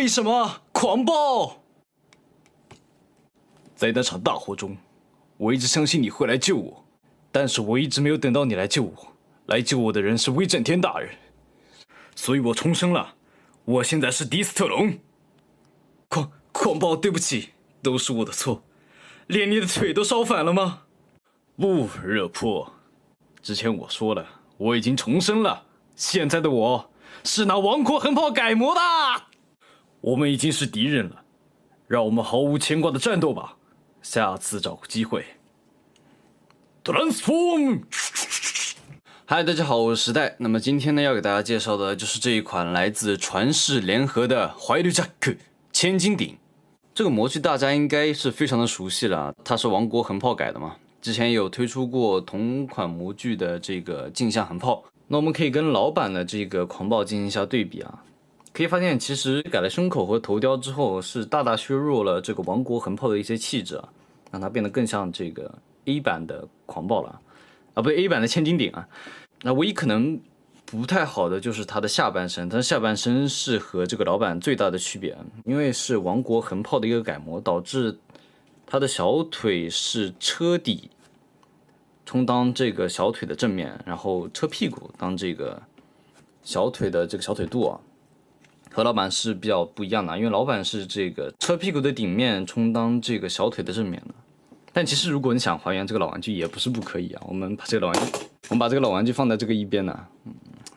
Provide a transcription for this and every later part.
为什么？狂暴！在那场大火中，我一直相信你会来救我，但是我一直没有等到你来救我。来救我的人是威震天大人，所以我重生了。我现在是迪斯特龙。狂暴，对不起，都是我的错。连你的腿都烧反了吗？不，热破。之前我说了，我已经重生了。现在的我是拿王国横炮改模的。我们已经是敌人了，让我们毫无牵挂的战斗吧。下次找个机会。Transform。嗨，大家好，我是时代。那么今天呢，要给大家介绍的就是这一款来自传世联合的怀绿扎克千斤顶。这个模具大家应该是非常的熟悉了，它是王国横炮改的嘛。之前也有推出过同款模具的这个镜像横炮。那我们可以跟老版的这个狂暴进行一下对比啊。可以发现，其实改了胸口和头雕之后，是大大削弱了这个王国横炮的一些气质啊，让它变得更像这个 A 版的狂暴了啊，不对 ，A 版的千斤顶啊。那唯一可能不太好的就是它的下半身，它的下半身是和这个老版最大的区别，因为是王国横炮的一个改模，导致它的小腿是车底充当这个小腿的正面，然后车屁股当这个小腿的这个小腿肚啊。和老版是比较不一样的，因为老版是这个车屁股的顶面充当这个小腿的正面的。但其实如果你想还原这个老玩具也不是不可以啊。我们把这个老玩具放在这个一边呢，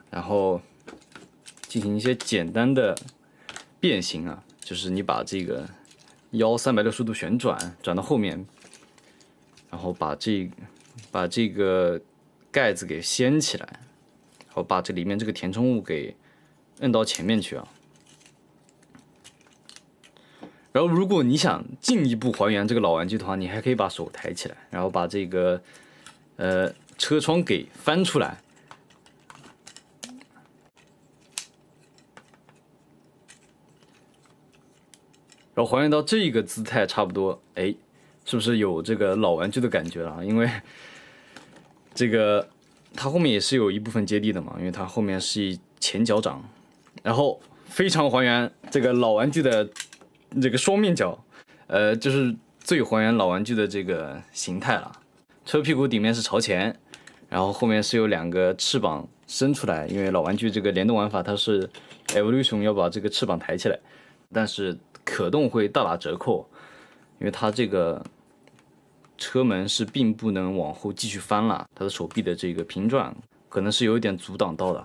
然后进行一些简单的变形啊，就是你把这个腰360度旋转到后面，然后把这个盖子给掀起来，然后把这里面这个填充物给摁到前面去啊。然后，如果你想进一步还原这个老玩具的话，你还可以把手抬起来，然后把这个车窗给翻出来，然后还原到这个姿态差不多，哎，是不是有这个老玩具的感觉了？因为这个它后面也是有一部分接地的嘛，因为它后面是前脚掌，然后非常还原这个老玩具的这个双面脚，就是最还原老玩具的这个形态了。车屁股顶面是朝前，然后后面是有2个翅膀伸出来，因为老玩具这个联动玩法它是 Evolution 要把这个翅膀抬起来，但是可动会大打折扣，因为它这个车门是并不能往后继续翻了，它的手臂的这个平转可能是有一点阻挡到的。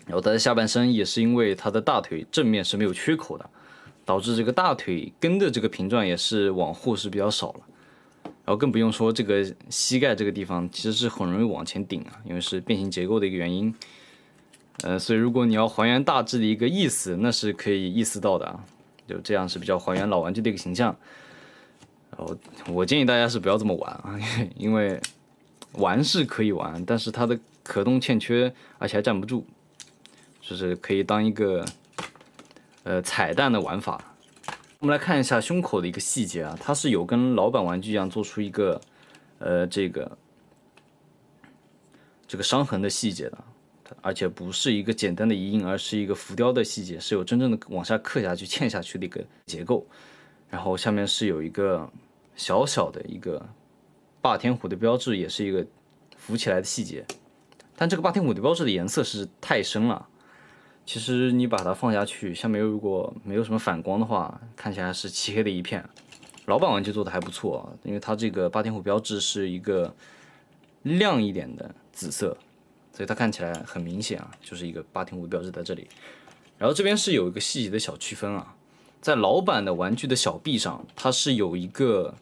然后它的下半身也是因为它的大腿正面是没有缺口的，导致这个大腿根的这个平转也是往后是比较少了。然后更不用说这个膝盖这个地方其实是很容易往前顶啊，因为是变形结构的一个原因。所以如果你要还原大致的一个意思，那是可以意识到的啊，就这样是比较还原老玩具的一个形象。然后我建议大家是不要这么玩啊，因为玩是可以玩，但是它的可动欠缺，而且还站不住，就是可以当一个彩蛋的玩法。我们来看一下胸口的一个细节啊，它是有跟老版玩具一样做出一个这个伤痕的细节的，而且不是一个简单的移印，而是一个浮雕的细节，是有真正的往下刻下去、嵌下去的一个结构。然后下面是有一个小小的一个霸天虎的标志，也是一个浮起来的细节。但这个霸天虎的标志的颜色是太深了。其实你把它放下去，下面如果没有什么反光的话，看起来是漆黑的一片。老版玩具做的还不错，因为它这个霸天虎标志是一个亮一点的紫色，所以它看起来很明显啊，就是一个霸天虎标志在这里。然后这边是有一个细节的小区分啊，在老版的玩具的小臂上，它是有一个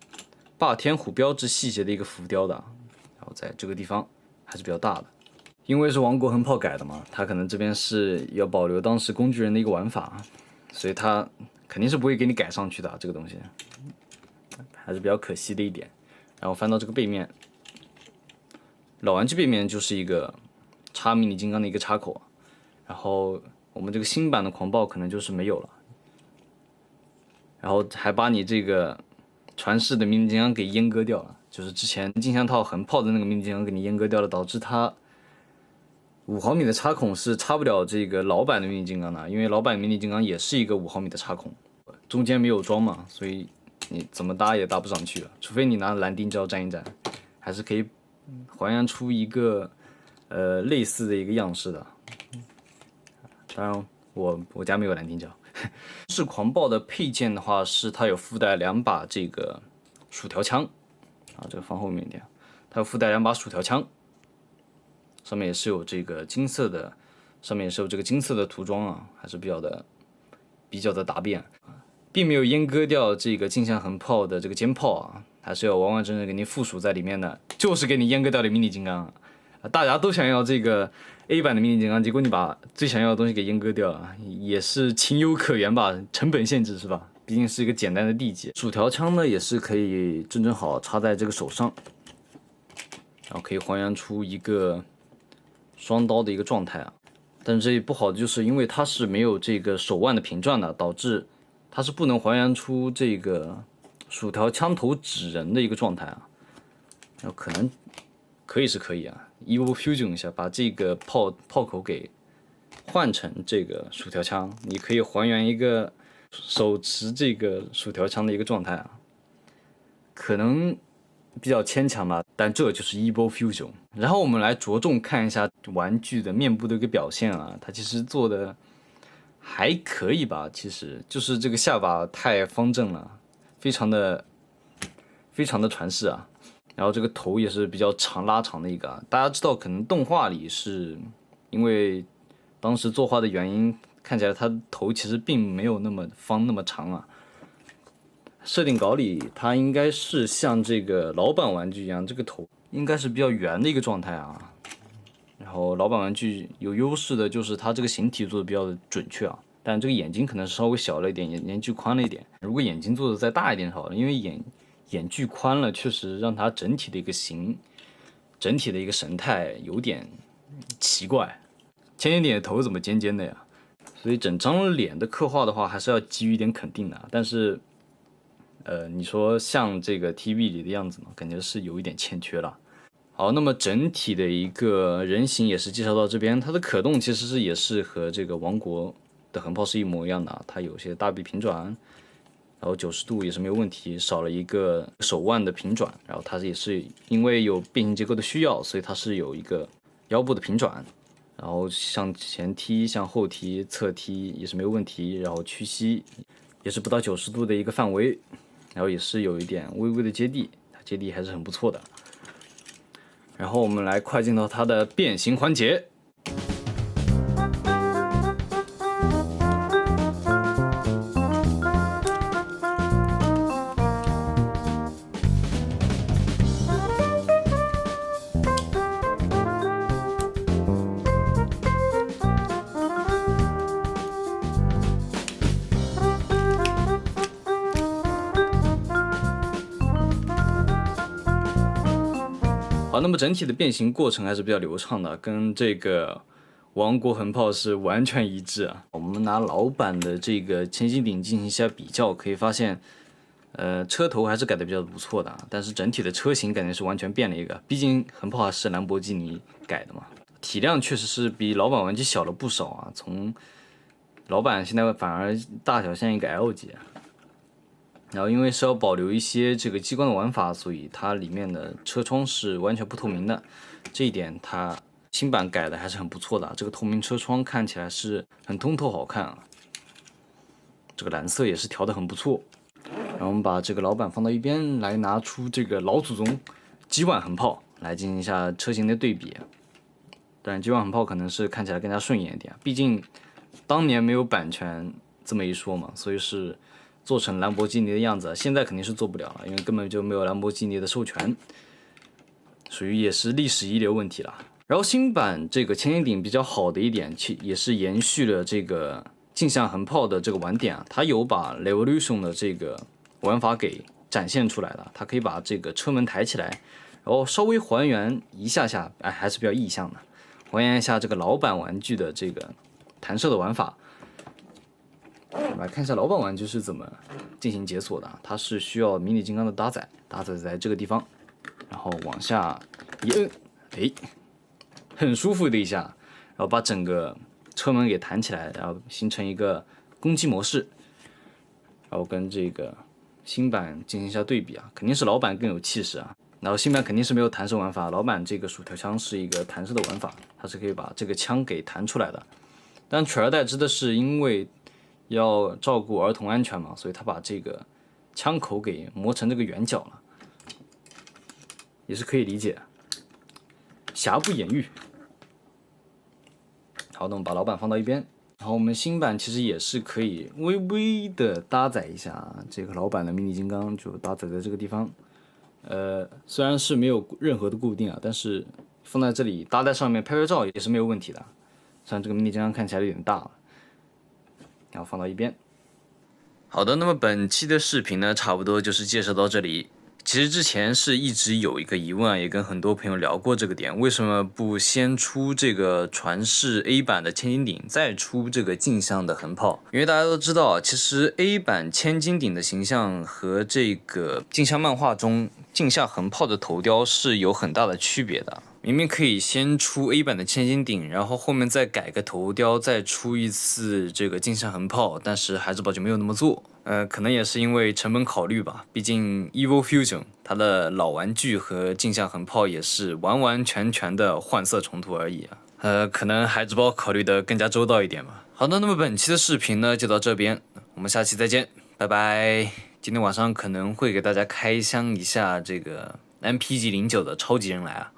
霸天虎标志细节的一个浮雕的，然后在这个地方还是比较大的。因为是王国横炮改的嘛，它可能这边是要保留当时工具人的一个玩法，所以它肯定是不会给你改上去的，这个东西还是比较可惜的一点。然后翻到这个背面，老玩具背面就是一个插迷你金刚的一个插口，然后我们这个新版的狂暴可能就是没有了，然后还把你这个传世的迷你金刚给阉割掉了，就是之前镜像套横炮的那个迷你金刚给你阉割掉了，导致它5毫米的插孔是插不了这个老版的迷你金刚的，因为老版迷你金刚也是一个5毫米的插孔，中间没有装嘛，所以你怎么搭也搭不上去了，除非你拿蓝丁胶粘一粘，还是可以还原出一个类似的一个样式的。当然我家没有蓝丁胶。是狂暴的配件的话，是它有附带2把这个薯条枪啊，这个放后面一点，它有附带2把薯条枪，上面也是有这个金色的，上面也是有这个金色的涂装啊，还是比较的答辩，并没有阉割掉这个镜像横炮的这个肩炮啊，还是要完完整整给你附属在里面的，就是给你阉割掉的迷你金刚啊。大家都想要这个 A 版的迷你金刚，结果你把最想要的东西给阉割掉了，也是情有可原吧？成本限制是吧？毕竟是一个简单的地基。薯条枪呢，也是可以正好插在这个手上，然后可以还原出一个双刀的一个状态啊。但是这不好的就是因为它是没有这个手腕的平转的，导致它是不能还原出这个薯条枪头指人的一个状态啊。然后可能可以是可以啊。Evo Fusion 一下，把这个炮口给换成这个薯条枪，你可以还原一个手持这个薯条枪的一个状态啊，可能比较牵强吧，但这就是 Evo Fusion。然后我们来着重看一下玩具的面部的一个表现啊，它其实做的还可以吧，其实就是这个下巴太方正了，非常的传世啊。然后这个头也是比较拉长的一个啊，大家知道可能动画里是因为当时作画的原因，看起来它的头其实并没有那么方那么长啊。设定稿里它应该是像这个老版玩具一样，这个头应该是比较圆的一个状态啊。然后老版玩具有优势的就是它这个形体做的比较准确啊，但这个眼睛可能是稍微小了一点，眼距宽了一点。如果眼睛做的再大一点好了，因为眼距宽了，确实让它整体的一个整体的一个神态有点奇怪。千千点的头怎么尖尖的呀？所以整张脸的刻画的话，还是要给予一点肯定的。但是，你说像这个 TV 里的样子嘛，感觉是有一点欠缺了。好，那么整体的一个人形也是介绍到这边，它的可动其实也是和这个王国的横炮是一模一样的，它有些大臂平转。然后90度也是没有问题，少了一个手腕的平转，然后它也是因为有变形结构的需要，所以它是有一个腰部的平转，然后向前踢、向后踢、侧踢也是没有问题，然后屈膝也是不到90度的一个范围，然后也是有一点微微的接地，它接地还是很不错的。然后我们来快进到它的变形环节。好，那么整体的变形过程还是比较流畅的，跟这个王国横炮是完全一致啊。我们拿老版的这个千斤顶进行一下比较，可以发现，车头还是改的比较不错的，但是整体的车型感觉是完全变了一个。毕竟横炮还是兰博基尼改的嘛，体量确实是比老版玩具小了不少啊。从老版现在反而大小像一个 L 级。然后因为是要保留一些这个激光的玩法，所以它里面的车窗是完全不透明的，这一点它新版改的还是很不错的。这个透明车窗看起来是很通透好看啊，这个蓝色也是调的很不错。然后我们把这个老版放到一边，来拿出这个老祖宗G1横炮来进行一下车型的对比。但G1横炮可能是看起来更加顺眼一点，毕竟当年没有版权这么一说嘛，所以是做成兰博基尼的样子，现在肯定是做不了了，因为根本就没有兰博基尼的授权，属于也是历史遗留问题了。然后新版这个千斤顶比较好的一点，也是延续了这个镜像横炮的这个玩点啊，它有把 Revolution 的这个玩法给展现出来了，它可以把这个车门抬起来，然后稍微还原一下，还是比较意象的，还原一下这个老版玩具的这个弹射的玩法。我们来看一下老版玩具是怎么进行解锁的，它是需要迷你金刚的搭载在这个地方，然后往下一摁，哎，很舒服的一下，然后把整个车门给弹起来，然后形成一个攻击模式，然后跟这个新版进行一下对比啊，肯定是老版更有气势啊。然后新版肯定是没有弹射玩法，老版这个薯条枪是一个弹射的玩法，它是可以把这个枪给弹出来的。但取而代之的是，因为要照顾儿童安全嘛，所以他把这个枪口给磨成这个圆角了，也是可以理解，瑕不掩瑜。好，那我们把老版放到一边。然后我们新版其实也是可以微微的搭载一下这个老版的迷你金刚，就搭载在这个地方。虽然是没有任何的固定啊，但是放在这里搭在上面拍拍照也是没有问题的。虽然这个迷你金刚看起来有点大了，然后放到一边。好的，那么本期的视频呢，差不多就是介绍到这里。其实之前是一直有一个疑问啊，也跟很多朋友聊过这个点，为什么不先出这个传世 A 版的千斤顶，再出这个镜像的横炮？因为大家都知道，其实 A 版千斤顶的形象和这个镜像漫画中镜像横炮的头雕是有很大的区别的。明明可以先出 A 版的千斤顶，然后后面再改个头雕，再出一次这个镜像横炮，但是孩之宝就没有那么做。可能也是因为成本考虑吧，毕竟 Evil Fusion 它的老玩具和镜像横炮也是完完全全的换色重涂而已啊。可能孩之宝考虑的更加周到一点吧。好的，那么本期的视频呢就到这边，我们下期再见，拜拜。今天晚上可能会给大家开箱一下这个 MPG09的超级人来啊。